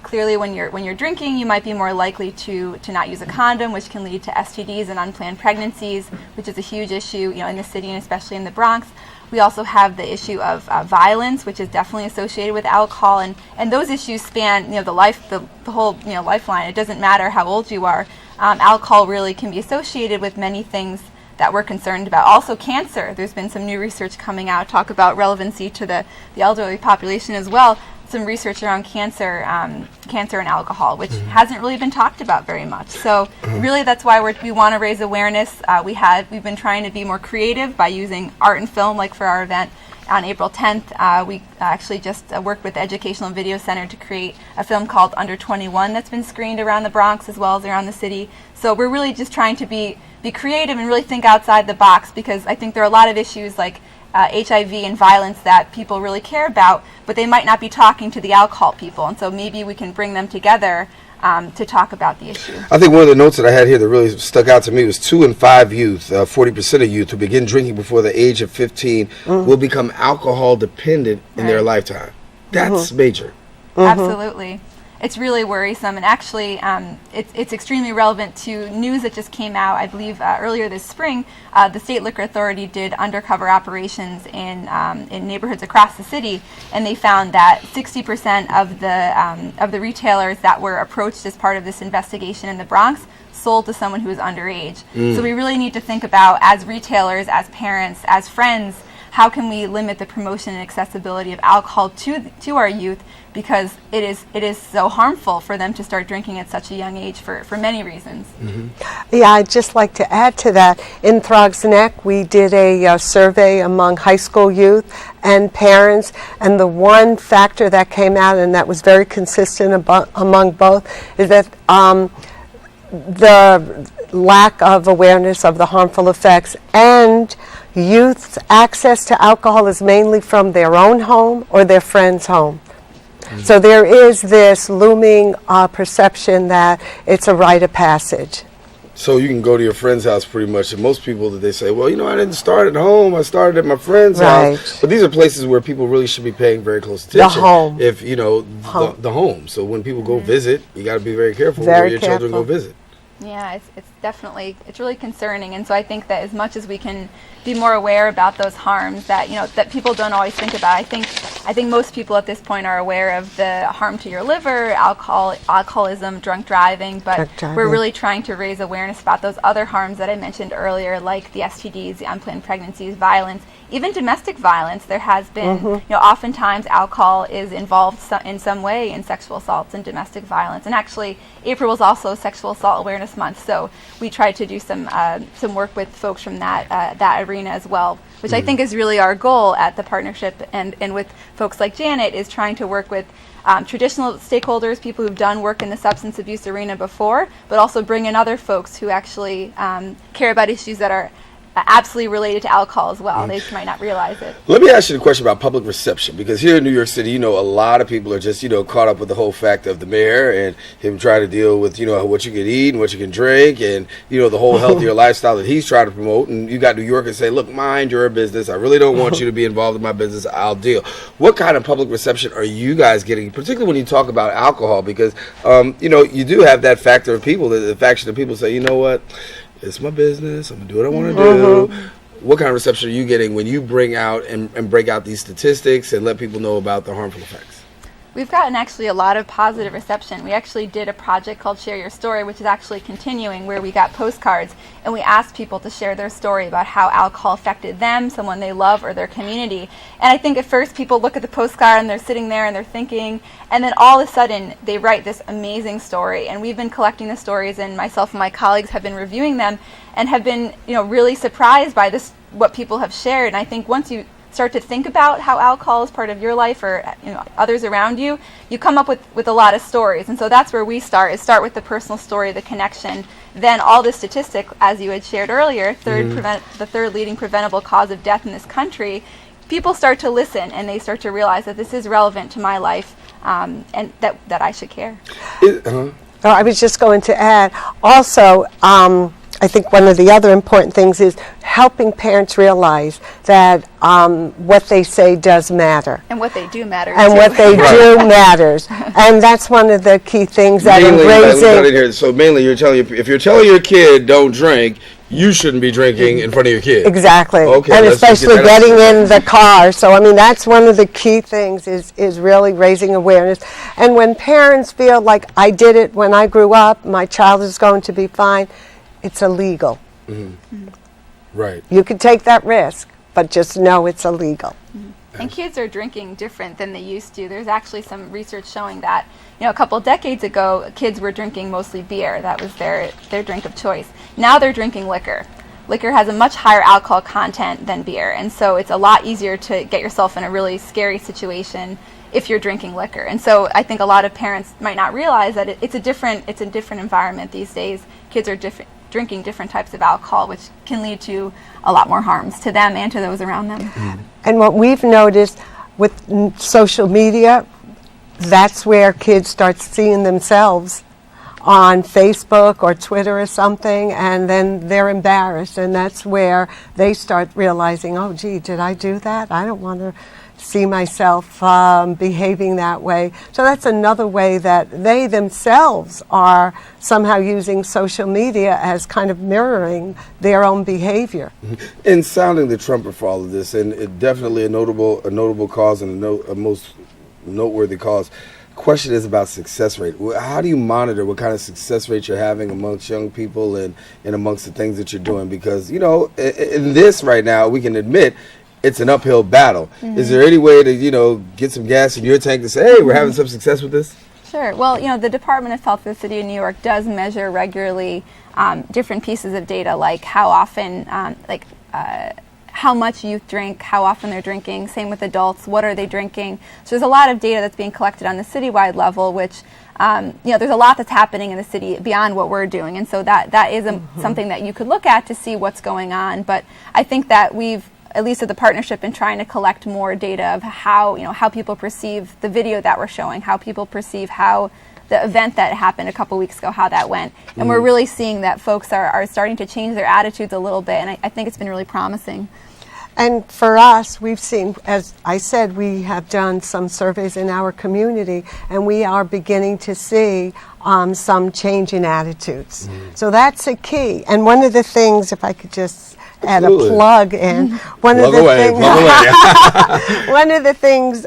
clearly when you're drinking, you might be more likely to not use a condom, which can lead to STDs and unplanned pregnancies, which is a huge issue, in the city and especially in the Bronx. We also have the issue of violence, which is definitely associated with alcohol, and those issues span the whole lifeline. It doesn't matter how old you are. Alcohol really can be associated with many things that we're concerned about. Also cancer. There's been some new research coming out talk about relevancy to the elderly population as well. Some research around cancer and alcohol, which hasn't really been talked about very much. So really that's why we want to raise awareness. We've been trying to be more creative by using art and film, like for our event on April 10th. We actually just worked with the Educational and Video Center to create a film called Under 21 that's been screened around the Bronx as well as around the city. So we're really just trying to be creative and really think outside the box, because I think there are a lot of issues like HIV and violence that people really care about, but they might not be talking to the alcohol people, and so maybe we can bring them together to talk about the issue. I think one of the notes that I had here that really stuck out to me was 2 in 5 youth, 40% of youth who begin drinking before the age of 15 will become alcohol dependent in their lifetime. That's major. Absolutely. It's really worrisome, and actually it's extremely relevant to news that just came out, I believe, earlier this spring. The State Liquor Authority did undercover operations in neighborhoods across the city, and they found that 60% of the retailers that were approached as part of this investigation in the Bronx sold to someone who was underage. So we really need to think about, as retailers, as parents, as friends, how can we limit the promotion and accessibility of alcohol to our youth, because it is so harmful for them to start drinking at such a young age for many reasons. Yeah, I'd just like to add to that. In Throgs Neck, we did a survey among high school youth and parents, and the one factor that came out, and that was very consistent among both, is that the lack of awareness of the harmful effects, and youth's access to alcohol is mainly from their own home or their friend's home. So there is this looming perception that it's a rite of passage. So you can go to your friend's house pretty much, and most people that they say, well, I didn't start at home, I started at my friend's house. But these are places where people really should be paying very close attention. The home. If, the home. So when people go visit, you got to be very careful where your children go visit. Yeah, it's really concerning, and so I think that as much as we can be more aware about those harms that that people don't always think about. I think most people at this point are aware of the harm to your liver, alcoholism, drunk driving, but we're really trying to raise awareness about those other harms that I mentioned earlier, like the STDs, the unplanned pregnancies, violence, even domestic violence. There has been, oftentimes alcohol is involved in some way in sexual assaults and domestic violence. And actually, April was also Sexual Assault Awareness Month, so we tried to do some work with folks from that arena as well, which I think is really our goal at the partnership, and with folks like Janet, is trying to work with traditional stakeholders, people who've done work in the substance abuse arena before, but also bring in other folks who actually care about issues that are absolutely related to alcohol as well. They might not realize it. Let me ask you the question about public reception, because here in New York City, a lot of people are just, caught up with the whole fact of the mayor and him trying to deal with, what you can eat and what you can drink and, the whole healthier lifestyle that he's trying to promote. And you got New Yorkers say, look, mind your business. I really don't want you to be involved in my business. I'll deal. What kind of public reception are you guys getting, particularly when you talk about alcohol? Because, you do have that factor of people, the faction of people say, you know what? It's my business. I'm going to do what I want to do. What kind of reception are you getting when you bring out and break out these statistics and let people know about the harmful effects? We've gotten actually a lot of positive reception. We actually did a project called Share Your Story, which is actually continuing, where we got postcards and we asked people to share their story about how alcohol affected them, someone they love, or their community. And I think at first people look at the postcard and they're sitting there and they're thinking, and then all of a sudden they write this amazing story. And we've been collecting the stories, and myself and my colleagues have been reviewing them and have been, really surprised by this, what people have shared. And I think once you start to think about how alcohol is part of your life or others around you, you come up with a lot of stories. And so that's where we start with the personal story, the connection. Then all the statistic, as you had shared earlier, the third leading preventable cause of death in this country. People start to listen and they start to realize that this is relevant to my life, and that I should care. I was just going to add also, I think one of the other important things is helping parents realize that what they say does matter. And what they do matters. And what they do matters. And that's one of the key things that raising. So mainly if you're telling your kid don't drink, you shouldn't be drinking in front of your kid. Exactly. Okay, and especially getting in the car. So, I mean, that's one of the key things is really raising awareness. And when parents feel like, I did it when I grew up, my child is going to be fine, it's illegal. Right. You can take that risk, but just know it's illegal. And kids are drinking different than they used to. There's actually some research showing that, a couple decades ago, kids were drinking mostly beer. That was their drink of choice. Now they're drinking liquor. Liquor has a much higher alcohol content than beer, and so it's a lot easier to get yourself in a really scary situation if you're drinking liquor. And so I think a lot of parents might not realize that it's a different environment these days. Kids are drinking different types of alcohol, which can lead to a lot more harms to them and to those around them. And what we've noticed with social media, that's where kids start seeing themselves on Facebook or Twitter or something, and then they're embarrassed, and that's where they start realizing, oh, gee, did I do that? I don't want to see myself behaving that way. So that's another way that they themselves are somehow using social media as kind of mirroring their own behavior. And sounding the trumpet for all of this, and it definitely a notable cause and a most noteworthy cause. Question is about success rate. How do you monitor what kind of success rate you're having amongst young people and amongst the things that you're doing? Because, in this right now, we can admit it's an uphill battle. Is there any way to, get some gas in your tank to say, hey, we're having some success with this? Sure. Well, the Department of Health of the City of New York does measure regularly different pieces of data, like how often, how much youth drink, how often they're drinking, same with adults, what are they drinking. So there's a lot of data that's being collected on the citywide level, which, there's a lot that's happening in the city beyond what we're doing. And so that is something that you could look at to see what's going on. But I think that we've, at least at the partnership, been trying to collect more data of how people perceive the video that we're showing, how people perceive how the event that happened a couple weeks ago, how that went. And we're really seeing that folks are starting to change their attitudes a little bit, and I think it's been really promising. And for us, we've seen, as I said, we have done some surveys in our community, and we are beginning to see some change in attitudes. So that's a key. And one of the things, if I could just add a plug in, one of the things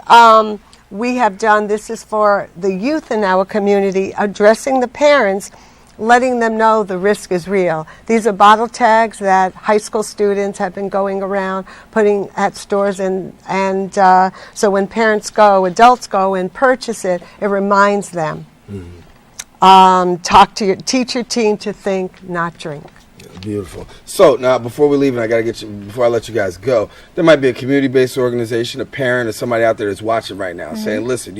we have done, this is for the youth in our community, addressing the parents, letting them know the risk is real. These are bottle tags that high school students have been going around putting at stores, and so when parents go, adults go and purchase it, it reminds them. Teach your teen to think, not drink. Beautiful. So now, before we leave, and before I let you guys go, there might be a community-based organization, a parent, or somebody out there that's watching right now, saying, "Listen,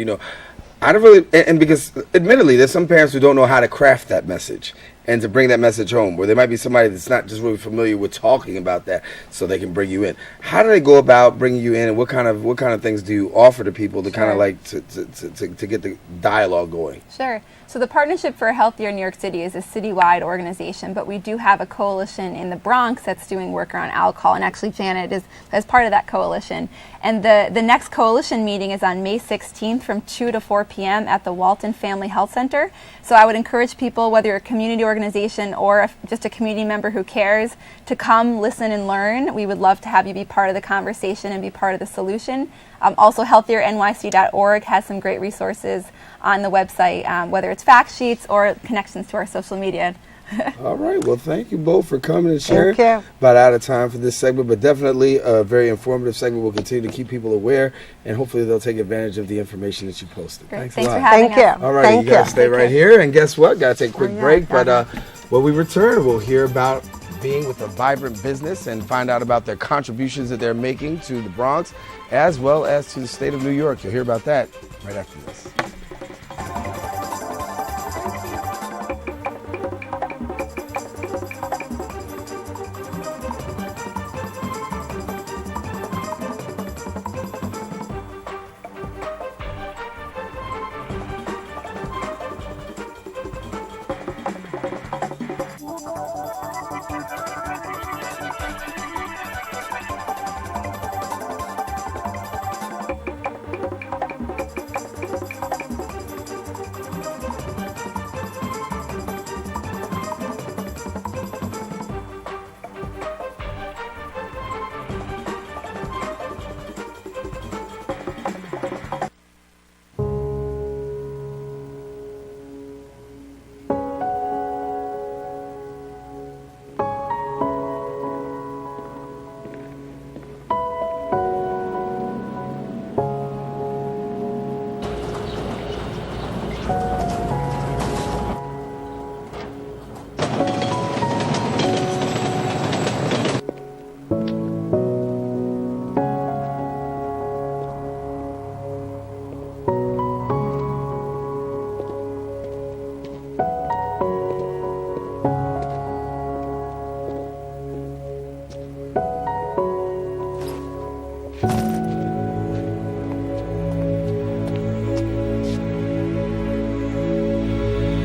I don't really," and because admittedly, there's some parents who don't know how to craft that message, and to bring that message home, where there might be somebody that's not just really familiar with talking about that, so they can bring you in. How do they go about bringing you in, and what kind of things do you offer to people to kind of like to get the dialogue going? Sure. So the Partnership for a Healthier New York City is a citywide organization, but we do have a coalition in the Bronx that's doing work around alcohol, and actually Janet is as part of that coalition. And the next coalition meeting is on May 16th from 2 to 4 p.m. at the Walton Family Health Center. So I would encourage people, whether you're a community organization or just a community member who cares, to come, listen, and learn. We would love to have you be part of the conversation and be part of the solution. Also, healthiernyc.org has some great resources on the website, whether it's fact sheets or connections to our social media. All right. Well, thank you both for coming and sharing. Thank you. About out of time for this segment, but definitely a very informative segment. We'll continue to keep people aware, and hopefully they'll take advantage of the information that you posted. Great. Thanks a lot. For having us. All right, you guys stay right here. And guess what? Got to take a quick break. But when we return, we'll hear about being with a vibrant business and find out about their contributions that they're making to the Bronx, as well as to the state of New York. You'll hear about that right after this.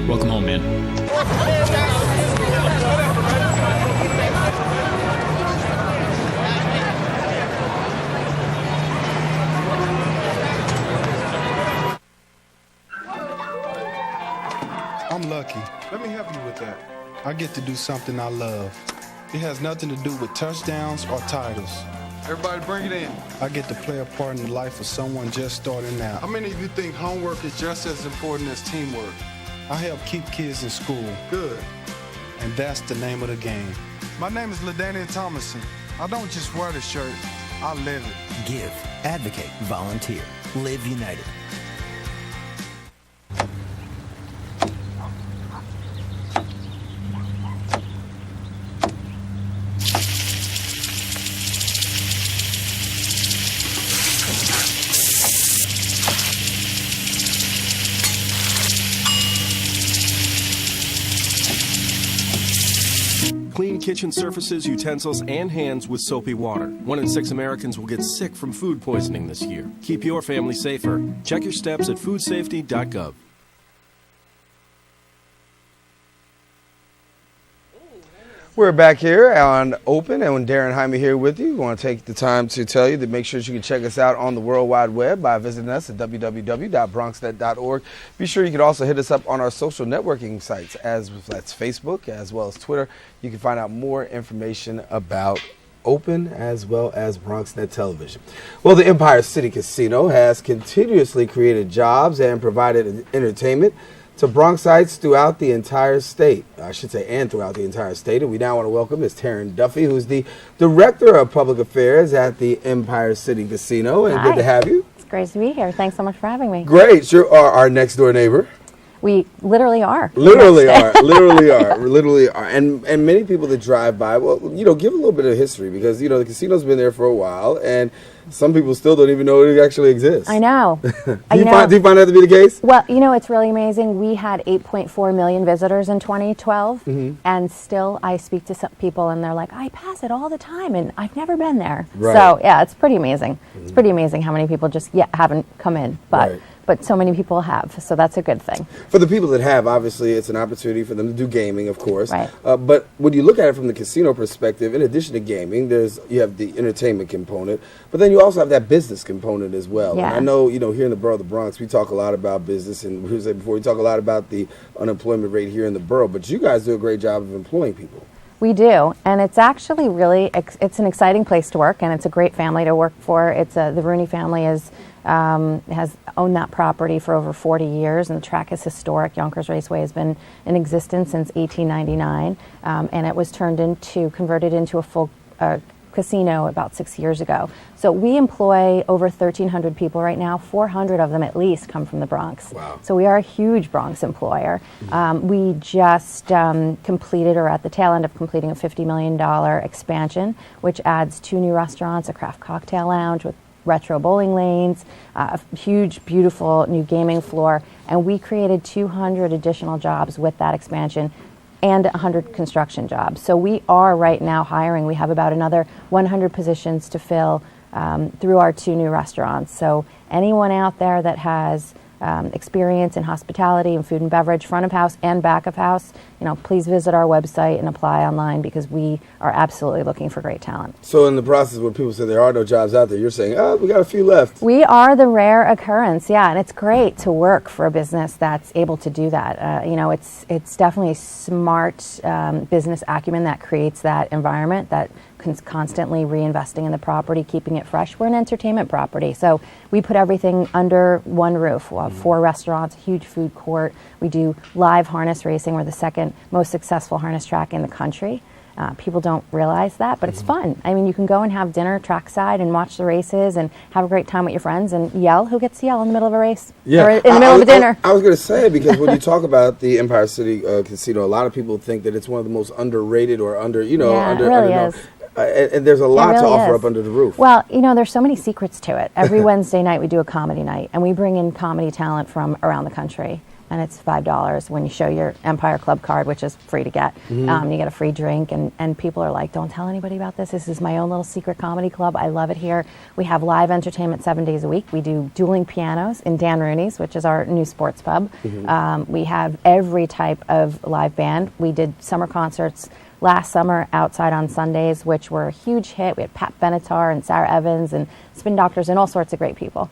Welcome home, man. I'm lucky. Let me help you with that. I get to do something I love. It has nothing to do with touchdowns or titles. Everybody bring it in. I get to play a part in the life of someone just starting out. How many of you think homework is just as important as teamwork? I help keep kids in school. Good. And that's the name of the game. My name is LaDainian Thomason. I don't just wear the shirt, I live it. Give, advocate, volunteer. Live United. Clean kitchen surfaces, utensils, and hands with soapy water. 1 in 6 Americans will get sick from food poisoning this year. Keep your family safer. Check your steps at foodsafety.gov. We're back here on Open, and Darren Jaime here with you. We want to take the time to tell you that make sure you can check us out on the World Wide Web by visiting us at www.bronxnet.org. Be sure you can also hit us up on our social networking sites, that's Facebook as well as Twitter. You can find out more information about Open as well as BronxNet Television. Well, the Empire City Casino has continuously created jobs and provided entertainment to Bronxites throughout the entire state. I should say, and throughout the entire state. And we now want to welcome Ms. Taryn Duffy, who's the Director of Public Affairs at the Empire City Casino. And Hi. good to have you. It's great to be here. Thanks so much for having me. Great. You're our next door neighbor. We literally are. Literally are, and many people that drive by, well, you know, give a little bit of history because you know the casino's been there for a while, and some people still don't even know it actually exists. I know. do you find that to be the case? Well, you know, it's really amazing. We had 8.4 million visitors in 2012, and still I speak to some people and they're like, I pass it all the time and I've never been there. Right. So yeah, it's pretty amazing. It's pretty amazing how many people just haven't come in, but so many people have, so that's a good thing. For the people that have, obviously, it's an opportunity for them to do gaming, of course. Right. But when you look at it from the casino perspective, in addition to gaming, you have the entertainment component, but then you also have that business component as well. Yeah. And I know, you know, here in the borough of the Bronx, we talk a lot about business, and we said before, we talk a lot about the unemployment rate here in the borough, but you guys do a great job of employing people. We do, and it's actually really, it's an exciting place to work, and it's a great family to work for. It's the Rooney family has owned that property for over 40 years, and the track is historic. Yonkers Raceway has been in existence since 1899, and it was converted into a full casino about 6 years ago. So we employ over 1,300 people right now. 400 of them at least come from the Bronx. Wow. So we are a huge Bronx employer. We just completed, or at the tail end of completing, a $50 million expansion, which adds 2 new restaurants, a craft cocktail lounge with retro bowling lanes, a huge, beautiful new gaming floor, and we created 200 additional jobs with that expansion and 100 construction jobs. So we are right now hiring. We have about another 100 positions to fill through our 2 new restaurants. So anyone out there that has experience in hospitality and food and beverage, front of house and back of house, you know, please visit our website and apply online because we are absolutely looking for great talent. So in the process where people say there are no jobs out there, you're saying, we got a few left. We are the rare occurrence, yeah, and it's great to work for a business that's able to do that. You know, it's definitely smart business acumen that creates that environment, that constantly reinvesting in the property, keeping it fresh. We're an entertainment property, so we put everything under one roof. We'll have 4 restaurants, a huge food court. We do live harness racing. We're the second most successful harness track in the country. People don't realize that, but it's fun. I mean, you can go and have dinner trackside and watch the races and have a great time with your friends and yell. Who gets to yell in the middle of a race? Yeah. Or in the middle of a dinner? I was going to say, because when you talk about the Empire City Casino, a lot of people think that it's one of the most underrated or it really is. And there's a lot to offer up under the roof. Well, you know, there's so many secrets to it. Every Wednesday night we do a comedy night, and we bring in comedy talent from around the country. And it's $5 when you show your Empire Club card, which is free to get. You get a free drink, and people are like, don't tell anybody about this. This is my own little secret comedy club. I love it here. We have live entertainment 7 days a week. We do dueling pianos in Dan Rooney's, which is our new sports pub. We have every type of live band. We did summer concerts last summer outside on Sundays, which were a huge hit. We had Pat Benatar and Sarah Evans and Spin Doctors and all sorts of great people.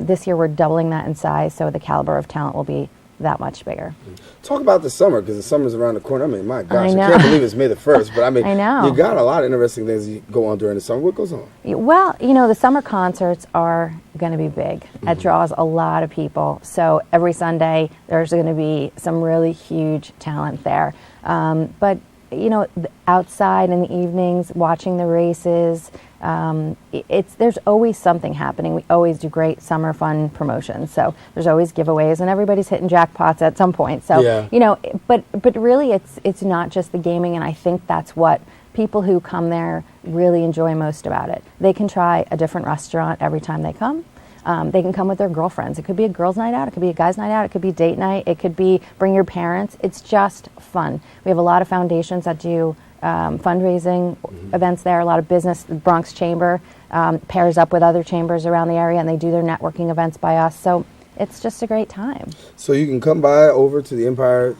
This year we're doubling that in size, so the caliber of talent will be that much bigger. Talk about the summer, because the summer's around the corner. I mean, my gosh, I know. I can't believe it's May the 1st, but I mean, I know. you got a lot of interesting things that go on during the summer. What goes on? Well, you know, the summer concerts are going to be big. It draws a lot of people. So every Sunday, there's going to be some really huge talent there. But, you know, outside in the evenings, watching the races, there's always something happening. We always do great summer fun promotions. So there's always giveaways, and everybody's hitting jackpots at some point. So, you know, but really it's not just the gaming, and I think that's what people who come there really enjoy most about it. They can try a different restaurant every time they come. They can come with their girlfriends. It could be a girls' night out. It could be a guys' night out. It could be date night. It could be bring your parents. It's just fun. We have a lot of foundations that do fundraising events there. A lot of business. The Bronx Chamber pairs up with other chambers around the area, and they do their networking events by us. So it's just a great time. So you can come by over to the Empire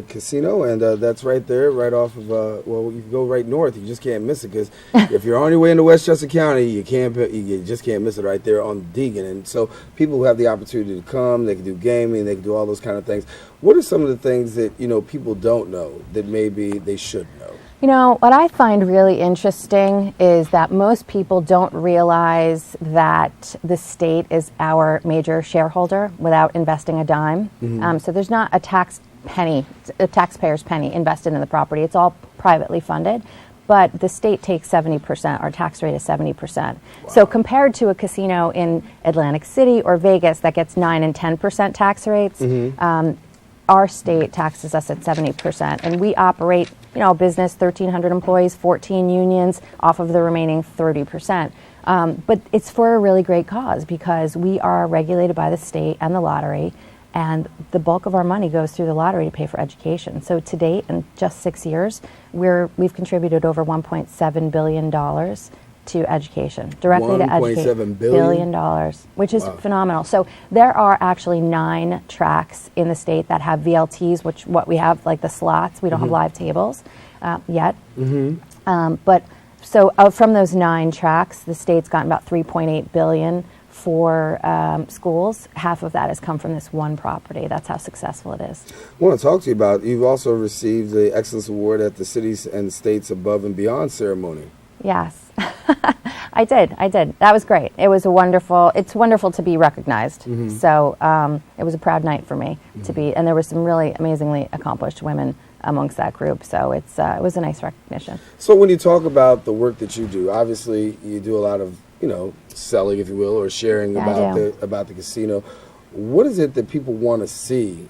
Casino, and that's right there, right off of, well, you can go right north. You just can't miss it, because if you're on your way into Westchester County, you just can't miss it right there on Deegan. And so people who have the opportunity to come, they can do gaming, they can do all those kind of things. What are some of the things that, you know, people don't know that maybe they should know? You know, what I find really interesting is that most people don't realize that the state is our major shareholder without investing a dime. So there's not a taxpayer's penny invested in the property. It's all privately funded. But the state takes 70%, our tax rate is 70%. So compared to a casino in Atlantic City or Vegas that gets 9 and 10% tax rates, our state taxes us at 70%, and we operate, a business, 1,300 employees, 14 unions, off of the remaining 30%. But it's for a really great cause because we are regulated by the state and the lottery, and the bulk of our money goes through the lottery to pay for education. So to date, in just 6 years, we've contributed over $1.7 billion to education, directly to education. $1.7 billion? Which is phenomenal. So there are actually 9 tracks in the state that have VLTs, which what we have, like the slots. We don't have live tables yet. But so from those 9 tracks, the state's gotten about $3.8 billion for schools. Half of that has come from this one property. That's how successful it is. I want to talk to you about, you've also received the Excellence Award at the Cities and States Above and Beyond ceremony. Yes, I did. That was great. It's wonderful to be recognized. So it was a proud night for me to be, and there were some really amazingly accomplished women amongst that group. So it was a nice recognition. So when you talk about the work that you do, obviously you do a lot of, selling, if you will, or sharing about the casino. What is it that people want to see?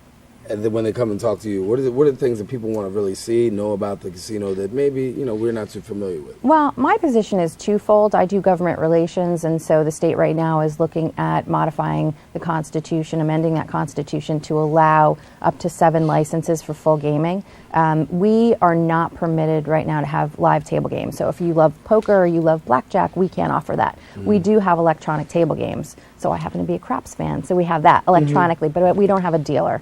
And then when they come and talk to you, what are the things that people want to really see, know about the casino that maybe, we're not too familiar with? Well, my position is twofold. I do government relations, and so the state right now is looking at modifying the Constitution, amending that Constitution to allow up to 7 licenses for full gaming. We are not permitted right now to have live table games. So if you love poker or you love blackjack, we can't offer that. We do have electronic table games. So I happen to be a craps fan, so we have that electronically, but we don't have a dealer.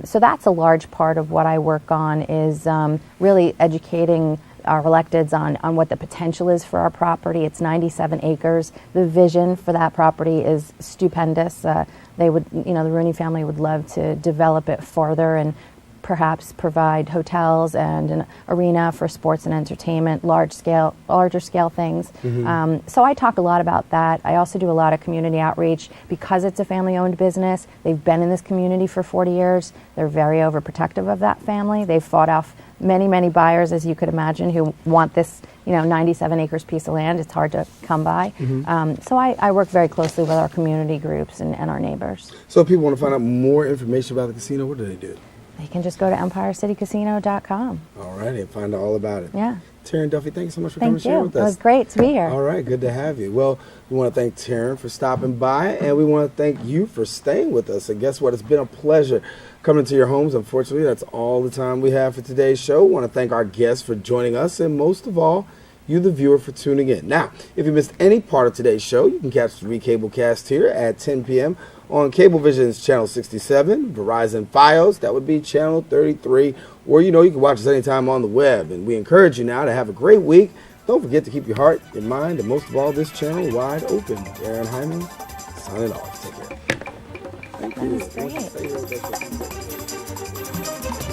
So that's a large part of what I work on is really educating our electeds on what the potential is for our property. It's 97 acres. The vision for that property is stupendous. They would, the Rooney family would love to develop it further and perhaps provide hotels and an arena for sports and entertainment, larger scale things. So I talk a lot about that. I also do a lot of community outreach because it's a family-owned business. They've been in this community for 40 years. They're very overprotective of that family. They've fought off many, many buyers, as you could imagine, who want this, 97 acres piece of land. It's hard to come by. So I work very closely with our community groups and our neighbors. So if people want to find out more information about the casino, what do they do? They can just go to EmpireCityCasino.com. All right, and find out all about it. Yeah. Taryn Duffy, thank you so much for coming and sharing with us. It was great to be here. All right, good to have you. Well, we want to thank Taryn for stopping by, and we want to thank you for staying with us. And guess what? It's been a pleasure coming to your homes. Unfortunately, that's all the time we have for today's show. We want to thank our guests for joining us, and most of all, you, the viewer, for tuning in. Now, if you missed any part of today's show, you can catch the Recablecast here at 10 p.m. on Cablevision's Channel 67, Verizon Fios, that would be Channel 33, or you can watch us anytime on the web. And we encourage you now to have a great week. Don't forget to keep your heart, your mind, and most of all, this channel wide open. Darren Hyman, signing off. Take care. Thank you. That was great.